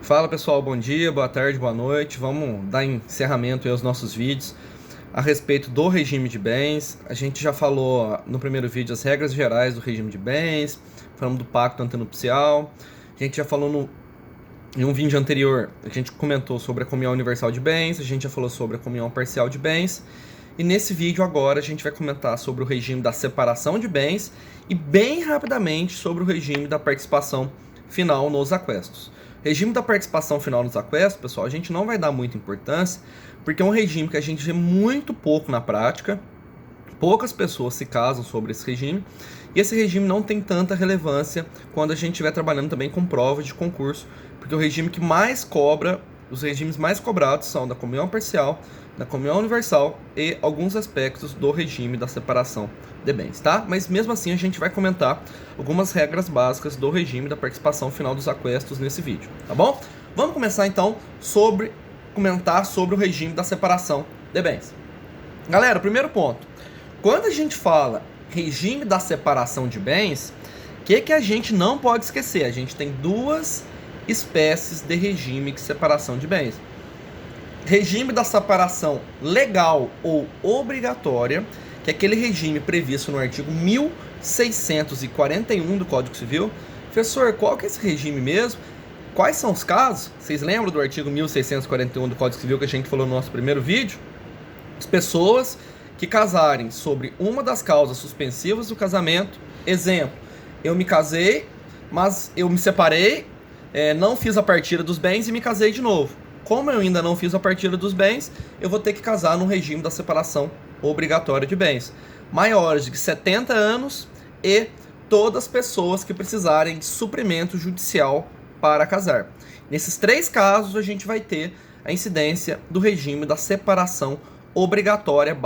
Fala pessoal, bom dia, boa tarde, boa noite. Vamos dar encerramento aí aos nossos vídeos a respeito do regime de bens. A gente já falou no primeiro vídeo as regras gerais do regime de bens, falamos do pacto antenupcial. A gente já falou em um vídeo anterior, a gente comentou sobre a comunhão universal de bens, a gente já falou sobre a comunhão parcial de bens. E nesse vídeo agora a gente vai comentar sobre o regime da separação de bens e bem rapidamente sobre o regime da participação final nos aquestos. Regime da participação final nos aquestos, pessoal, a gente não vai dar muita importância, porque é um regime que a gente vê muito pouco na prática, poucas pessoas se casam sobre esse regime, e esse regime não tem tanta relevância quando a gente estiver trabalhando também com provas de concurso, porque o regime que mais cobra, os regimes mais cobrados são da comunhão parcial, da comunhão universal e alguns aspectos do regime da separação de bens, tá? Mas mesmo assim a gente vai comentar algumas regras básicas do regime da participação final dos aquestos nesse vídeo, tá bom? Vamos começar então comentar sobre o regime da separação de bens. Galera, primeiro ponto, quando a gente fala regime da separação de bens, o que a gente não pode esquecer? A gente tem duas espécies de regime de separação de bens. Regime da separação legal ou obrigatória, que é aquele regime previsto no artigo 1641 do Código Civil. Professor, qual que é esse regime mesmo? Quais são os casos? Vocês lembram do artigo 1641 do Código Civil que a gente falou no nosso primeiro vídeo? As pessoas que casarem sobre uma das causas suspensivas do casamento. Exemplo, eu me casei, mas eu me separei, não fiz a partilha dos bens e me casei de novo. Como eu ainda não fiz a partilha dos bens, eu vou ter que casar no regime da separação obrigatória de bens. Maiores de 70 anos e todas as pessoas que precisarem de suprimento judicial para casar. Nesses três casos, a gente vai ter a incidência do regime da separação obrigatória /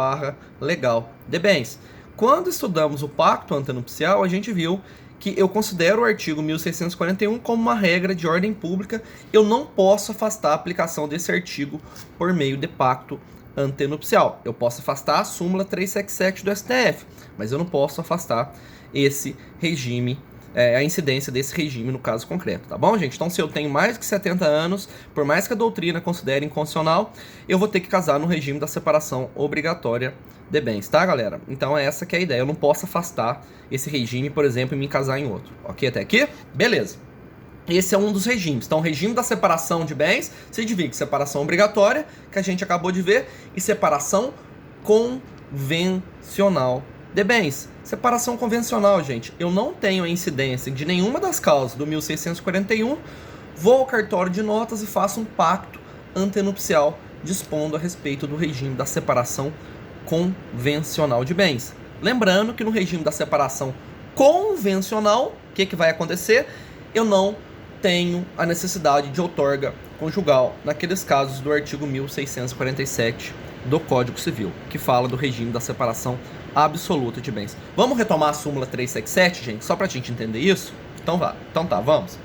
legal de bens. Quando estudamos o pacto antenupcial, a gente viu que eu considero o artigo 1641 como uma regra de ordem pública. Eu não posso afastar a aplicação desse artigo por meio de pacto antenupcial. Eu posso afastar a súmula 377 do STF, mas eu não posso afastar esse regime, a incidência desse regime no caso concreto, tá bom, gente? Então, se eu tenho mais que 70 anos, por mais que a doutrina considere inconstitucional, eu vou ter que casar no regime da separação obrigatória de bens, tá, galera? Então, essa que é a ideia. Eu não posso afastar esse regime, por exemplo, e me casar em outro. Ok até aqui? Beleza. Esse é um dos regimes. Então, o regime da separação de bens se divide em separação obrigatória, que a gente acabou de ver, e separação convencional de bens. Separação convencional, gente, eu não tenho a incidência de nenhuma das causas do 1641, vou ao cartório de notas e faço um pacto antenupcial dispondo a respeito do regime da separação convencional de bens. Lembrando que no regime da separação convencional, o que vai acontecer? Eu não tenho a necessidade de outorga conjugal naqueles casos do artigo 1647 do Código Civil, que fala do regime da separação absoluta de bens. Vamos retomar a súmula 377, gente, só pra gente entender isso? Então tá, vamos.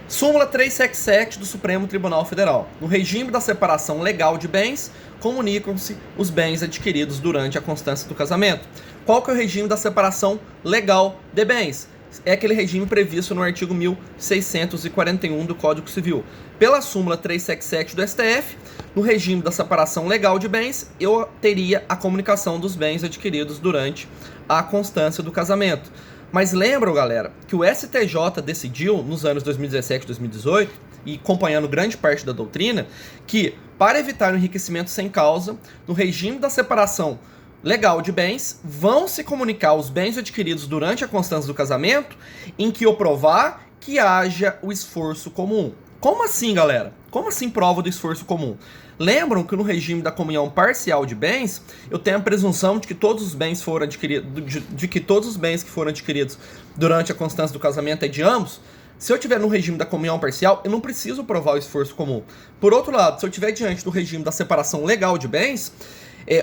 Súmula 377 do Supremo Tribunal Federal. No regime da separação legal de bens, comunicam-se os bens adquiridos durante a constância do casamento. Qual que é o regime da separação legal de bens? É aquele regime previsto no artigo 1641 do Código Civil. Pela súmula 377 do STF, no regime da separação legal de bens, eu teria a comunicação dos bens adquiridos durante a constância do casamento. Mas lembram, galera, que o STJ decidiu, nos anos 2017 e 2018, e acompanhando grande parte da doutrina, que, para evitar o enriquecimento sem causa, no regime da separação legal de bens, vão se comunicar os bens adquiridos durante a constância do casamento em que eu provar que haja o esforço comum. Como assim, galera? Como assim prova do esforço comum? Lembram que no regime da comunhão parcial de bens, eu tenho a presunção de que todos os bens foram adquiridos, de que todos os bens que foram adquiridos durante a constância do casamento é de ambos? Se eu tiver no regime da comunhão parcial, eu não preciso provar o esforço comum. Por outro lado, se eu tiver diante do regime da separação legal de bens,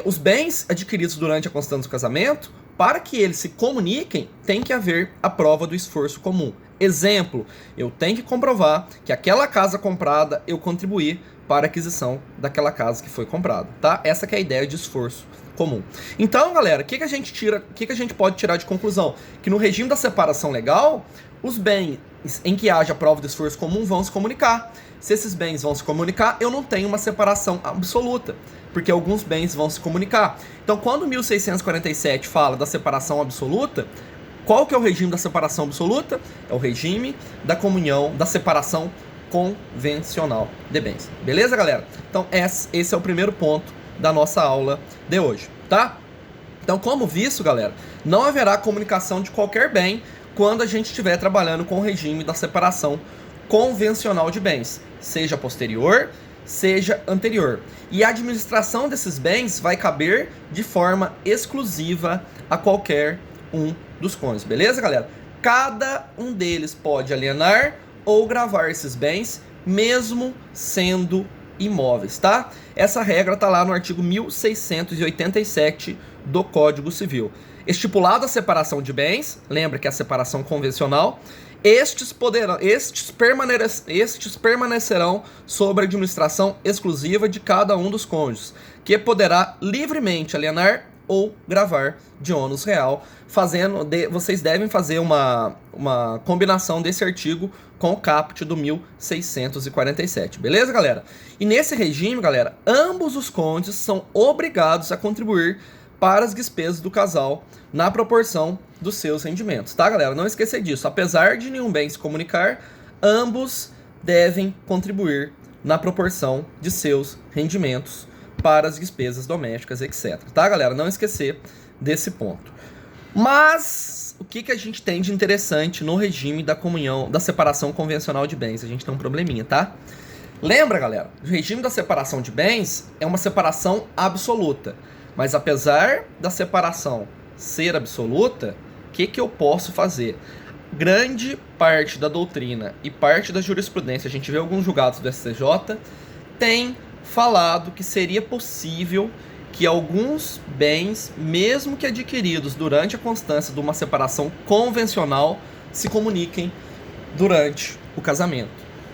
os bens adquiridos durante a constância do casamento, para que eles se comuniquem, tem que haver a prova do esforço comum. Exemplo, eu tenho que comprovar que aquela casa comprada eu contribuí para a aquisição daquela casa que foi comprada, tá? Essa que é a ideia de esforço comum. Então, galera, o que a gente pode tirar de conclusão? Que no regime da separação legal, os bens em que haja prova do esforço comum vão se comunicar. Se esses bens vão se comunicar, eu não tenho uma separação absoluta, porque alguns bens vão se comunicar. Então, quando 1647 fala da separação absoluta, qual que é o regime da separação absoluta? É o regime da comunhão, da separação convencional de bens. Beleza, galera? Então, esse é o primeiro ponto da nossa aula de hoje, tá? Então, como visto, galera, não haverá comunicação de qualquer bem quando a gente estiver trabalhando com o regime da separação convencional de bens, seja posterior, seja anterior. E a administração desses bens vai caber de forma exclusiva a qualquer um dos cônjuges, beleza, galera? Cada um deles pode alienar ou gravar esses bens, mesmo sendo imóveis, tá? Essa regra tá lá no artigo 1687 do Código Civil. Estipulada a separação de bens, lembra que é a separação convencional, estes permanecerão sob a administração exclusiva de cada um dos cônjuges, que poderá livremente alienar ou gravar de ônus real. Vocês devem fazer uma combinação desse artigo com o caput do 1647, beleza, galera? E nesse regime, galera, ambos os cônjuges são obrigados a contribuir para as despesas do casal na proporção dos seus rendimentos, tá, galera? Não esqueça disso. Apesar de nenhum bem se comunicar, ambos devem contribuir na proporção de seus rendimentos para as despesas domésticas, etc. Tá, galera? Não esquecer desse ponto. Mas o que a gente tem de interessante no regime da comunhão, da separação convencional de bens? A gente tem um probleminha, tá? Lembra, galera? O regime da separação de bens é uma separação absoluta. Mas apesar da separação ser absoluta, o que eu posso fazer? Grande parte da doutrina e parte da jurisprudência, a gente vê alguns julgados do STJ, tem falado que seria possível que alguns bens, mesmo que adquiridos durante a constância de uma separação convencional, se comuniquem durante o casamento.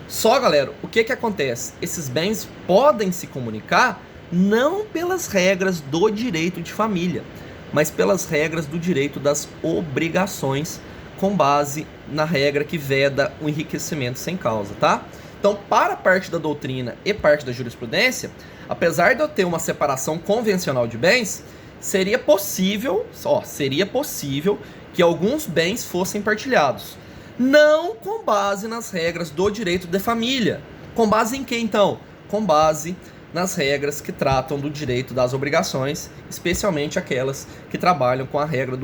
Só, galera, o que acontece? Esses bens podem se comunicar não pelas regras do direito de família, mas pelas regras do direito das obrigações, com base na regra que veda o enriquecimento sem causa, tá? Então, para parte da doutrina e parte da jurisprudência, apesar de eu ter uma separação convencional de bens, seria possível que alguns bens fossem partilhados. Não com base nas regras do direito de família. Com base em que, então? Com base nas regras que tratam do direito das obrigações, especialmente aquelas que trabalham com a regra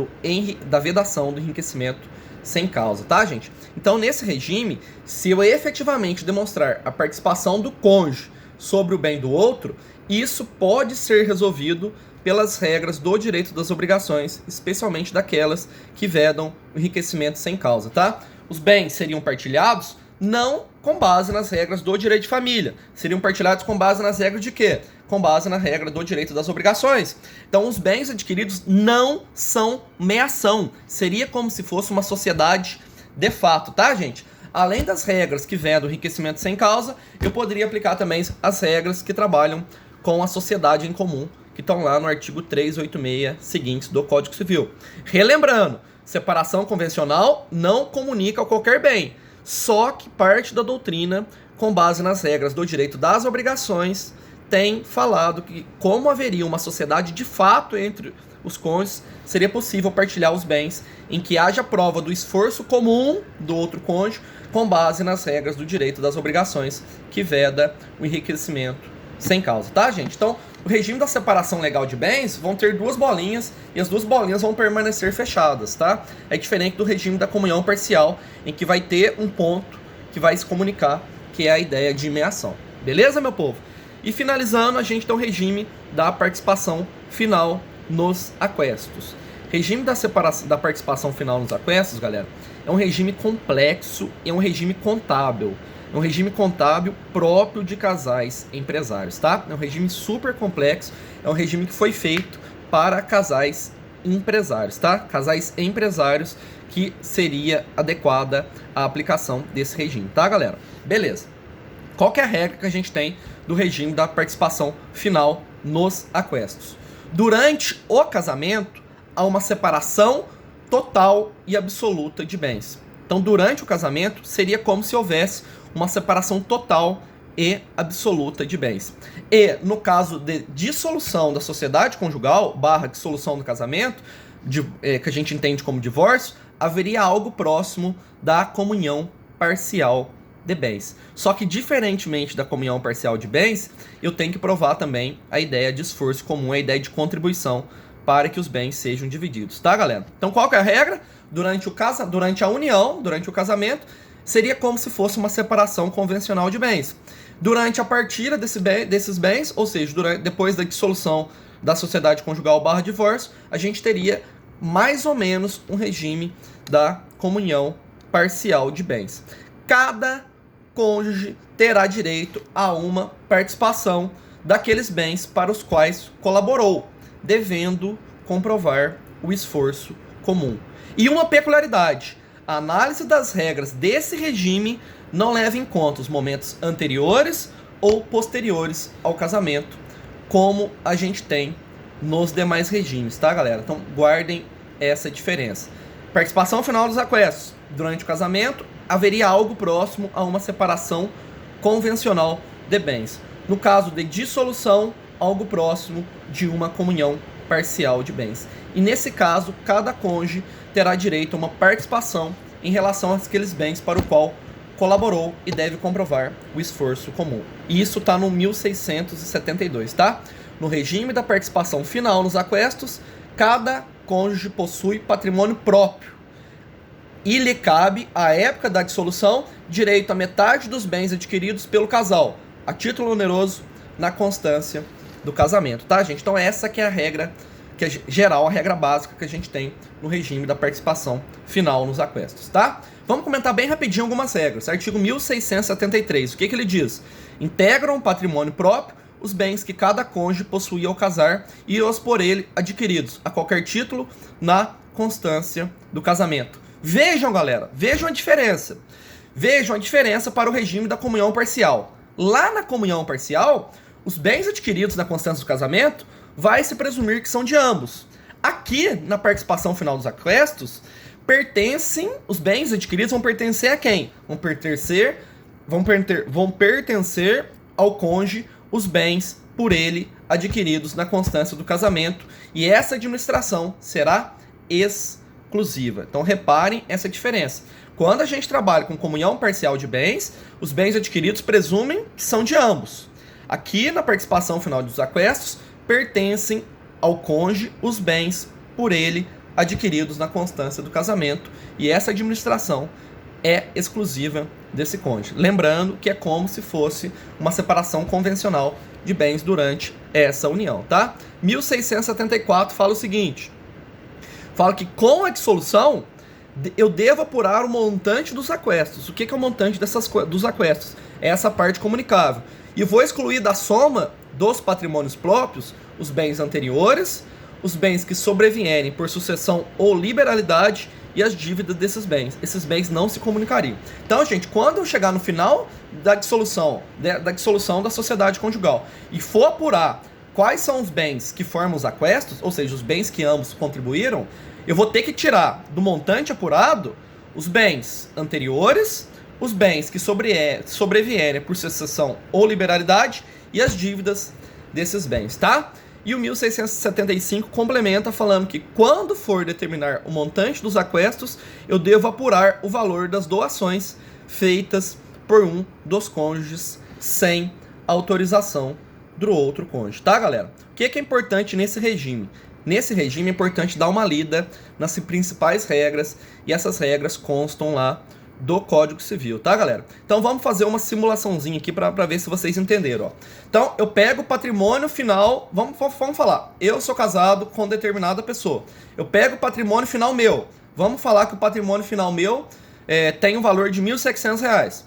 da vedação do enriquecimento sem causa, tá, gente? Então, nesse regime, se eu efetivamente demonstrar a participação do cônjuge sobre o bem do outro, isso pode ser resolvido pelas regras do direito das obrigações, especialmente daquelas que vedam o enriquecimento sem causa, tá? Os bens seriam partilhados não com base nas regras do direito de família. Seriam partilhados com base nas regras de quê? Com base na regra do direito das obrigações. Então, os bens adquiridos não são meação. Seria como se fosse uma sociedade de fato, tá, gente? Além das regras que vedam o enriquecimento sem causa, eu poderia aplicar também as regras que trabalham com a sociedade em comum, que estão lá no artigo 386 seguintes do Código Civil. Relembrando, separação convencional não comunica qualquer bem. Só que parte da doutrina, com base nas regras do direito das obrigações, tem falado que, como haveria uma sociedade de fato entre os cônjuges, seria possível partilhar os bens em que haja prova do esforço comum do outro cônjuge, com base nas regras do direito das obrigações, que veda o enriquecimento sem causa, tá, gente? Então, o regime da separação legal de bens vão ter duas bolinhas e as duas bolinhas vão permanecer fechadas, tá? É diferente do regime da comunhão parcial, em que vai ter um ponto que vai se comunicar, que é a ideia de meação. Beleza, meu povo? E finalizando, a gente tem o regime da participação final nos aquestos. Regime da participação final nos aquestos, galera, é um regime complexo e é um regime contábil. É um regime contábil próprio de casais empresários, tá? É um regime super complexo, é um regime que foi feito para casais empresários, tá? Casais empresários, que seria adequada a aplicação desse regime, tá, galera? Beleza. Qual que é a regra que a gente tem do regime da participação final nos aquestos? Durante o casamento, há uma separação total e absoluta de bens. Então, durante o casamento, seria como se houvesse uma separação total e absoluta de bens. E, no caso de dissolução da sociedade conjugal, / dissolução do casamento, que a gente entende como divórcio, haveria algo próximo da comunhão parcial de bens. Só que, diferentemente da comunhão parcial de bens, eu tenho que provar também a ideia de esforço comum, a ideia de contribuição para que os bens sejam divididos, tá, galera? Então, qual que é a regra? Durante a união, durante o casamento, seria como se fosse uma separação convencional de bens. Durante a partilha desses bens, ou seja, depois da dissolução da sociedade conjugal / divórcio, a gente teria mais ou menos um regime da comunhão parcial de bens. Cada cônjuge terá direito a uma participação daqueles bens para os quais colaborou, devendo comprovar o esforço comum. E uma peculiaridade: a análise das regras desse regime não leva em conta os momentos anteriores ou posteriores ao casamento, como a gente tem nos demais regimes, tá, galera? Então, guardem essa diferença. Participação final dos aquestos. Durante o casamento, haveria algo próximo a uma separação convencional de bens. No caso de dissolução, algo próximo de uma comunhão parcial de bens. E nesse caso, cada cônjuge terá direito a uma participação em relação àqueles bens para o qual colaborou e deve comprovar o esforço comum. E isso está no 1672, tá? No regime da participação final nos aquestos, cada cônjuge possui patrimônio próprio e lhe cabe, à época da dissolução, direito a metade dos bens adquiridos pelo casal, a título oneroso, na constância do casamento, tá, gente? Então essa que é a regra que é geral, a regra básica que a gente tem no regime da participação final nos aquestos, tá? Vamos comentar bem rapidinho algumas regras. Artigo 1673, o que ele diz? Integram o patrimônio próprio os bens que cada cônjuge possuía ao casar e os por ele adquiridos, a qualquer título, na constância do casamento. Vejam, galera, vejam a diferença. Vejam a diferença para o regime da comunhão parcial. Lá na comunhão parcial, os bens adquiridos na constância do casamento vai se presumir que são de ambos. Aqui, na participação final dos aquestos, os bens adquiridos vão pertencer a quem? Vão pertencer ao cônjuge os bens por ele adquiridos na constância do casamento, e essa administração será exclusiva. Então reparem essa diferença. Quando a gente trabalha com comunhão parcial de bens, os bens adquiridos presumem que são de ambos. Aqui, na participação final dos aquestos, pertencem ao cônjuge os bens por ele adquiridos na constância do casamento, e essa administração é exclusiva desse cônjuge. Lembrando que é como se fosse uma separação convencional de bens durante essa união, tá? 1674 fala o seguinte: fala que com a dissolução eu devo apurar o montante dos aquestos. O que é o montante dos aquestos? É essa parte comunicável. E vou excluir da soma dos patrimônios próprios os bens anteriores, os bens que sobrevierem por sucessão ou liberalidade e as dívidas desses bens. Esses bens não se comunicariam. Então, gente, quando eu chegar no final da dissolução da sociedade conjugal e for apurar quais são os bens que formam os aquestos, ou seja, os bens que ambos contribuíram, eu vou ter que tirar do montante apurado os bens anteriores, os bens que sobrevierem por sucessão ou liberalidade e as dívidas desses bens, tá? E o 1675 complementa falando que quando for determinar o montante dos aquestos, eu devo apurar o valor das doações feitas por um dos cônjuges sem autorização do outro cônjuge, tá, galera? O que é importante nesse regime? Nesse regime é importante dar uma lida nas principais regras, e essas regras constam lá do Código Civil, tá, galera? Então vamos fazer uma simulaçãozinha aqui para ver se vocês entenderam, ó. Então eu pego o patrimônio final, vamos falar, eu sou casado com determinada pessoa, eu pego o patrimônio final meu, vamos falar que o patrimônio final meu tem um valor de R$ 1.700.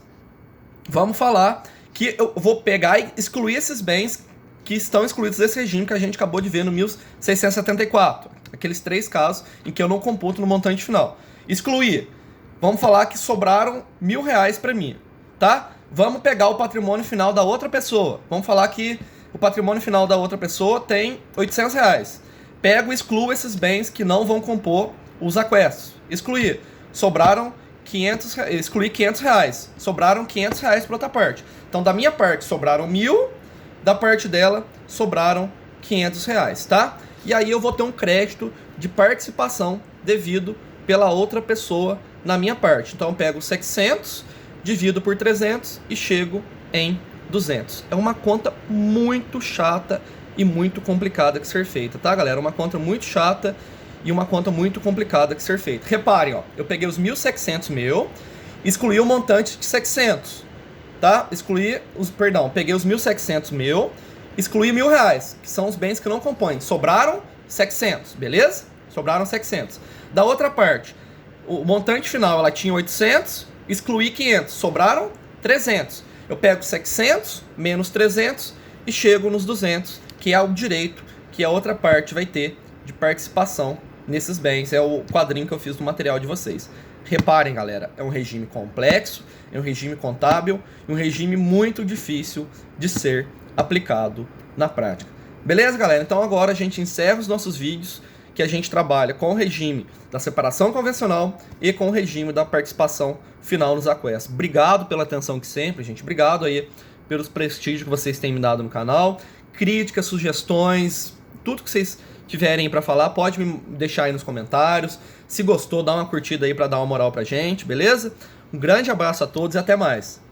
Vamos falar que eu vou pegar e excluir esses bens que estão excluídos desse regime que a gente acabou de ver no 1674, aqueles 3 casos em que eu não computo no montante final. Excluir. Vamos falar que sobraram R$ 1.000 para mim, tá? Vamos pegar o patrimônio final da outra pessoa. Vamos falar que o patrimônio final da outra pessoa tem R$ 800. Pego e excluo esses bens que não vão compor os aquestos. Excluir. Sobraram excluí 500 reais. Sobraram 500 reais para outra parte. Então, da minha parte, sobraram 1.000. Da parte dela, sobraram 500 reais, tá? E aí eu vou ter um crédito de participação devido pela outra pessoa na minha parte. Então, eu pego 700, divido por 300 e chego em 200. É uma conta muito chata e muito complicada de ser feita, tá, galera? Uma conta muito chata e uma conta muito complicada de ser feita. Reparem, ó, eu peguei os 1.700 meu, excluí o montante de 700, tá? Peguei os 1.700 meu, excluí 1.000 reais, que são os bens que não compõem. Sobraram 700, beleza? Sobraram 700. Da outra parte, o montante final, ela tinha 800, excluí 500, sobraram 300. Eu pego 700 menos 300 e chego nos 200, que é o direito que a outra parte vai ter de participação nesses bens. É o quadrinho que eu fiz do material de vocês. Reparem, galera, é um regime complexo, é um regime contábil e um regime muito difícil de ser aplicado na prática. Beleza, galera? Então agora a gente encerra os nossos vídeos, que a gente trabalha com o regime da separação convencional e com o regime da participação final nos aquestos. Obrigado pela atenção que sempre, gente. Obrigado aí pelos prestígios que vocês têm me dado no canal. Críticas, sugestões, tudo que vocês tiverem para falar, pode me deixar aí nos comentários. Se gostou, dá uma curtida aí para dar uma moral pra gente, beleza? Um grande abraço a todos e até mais.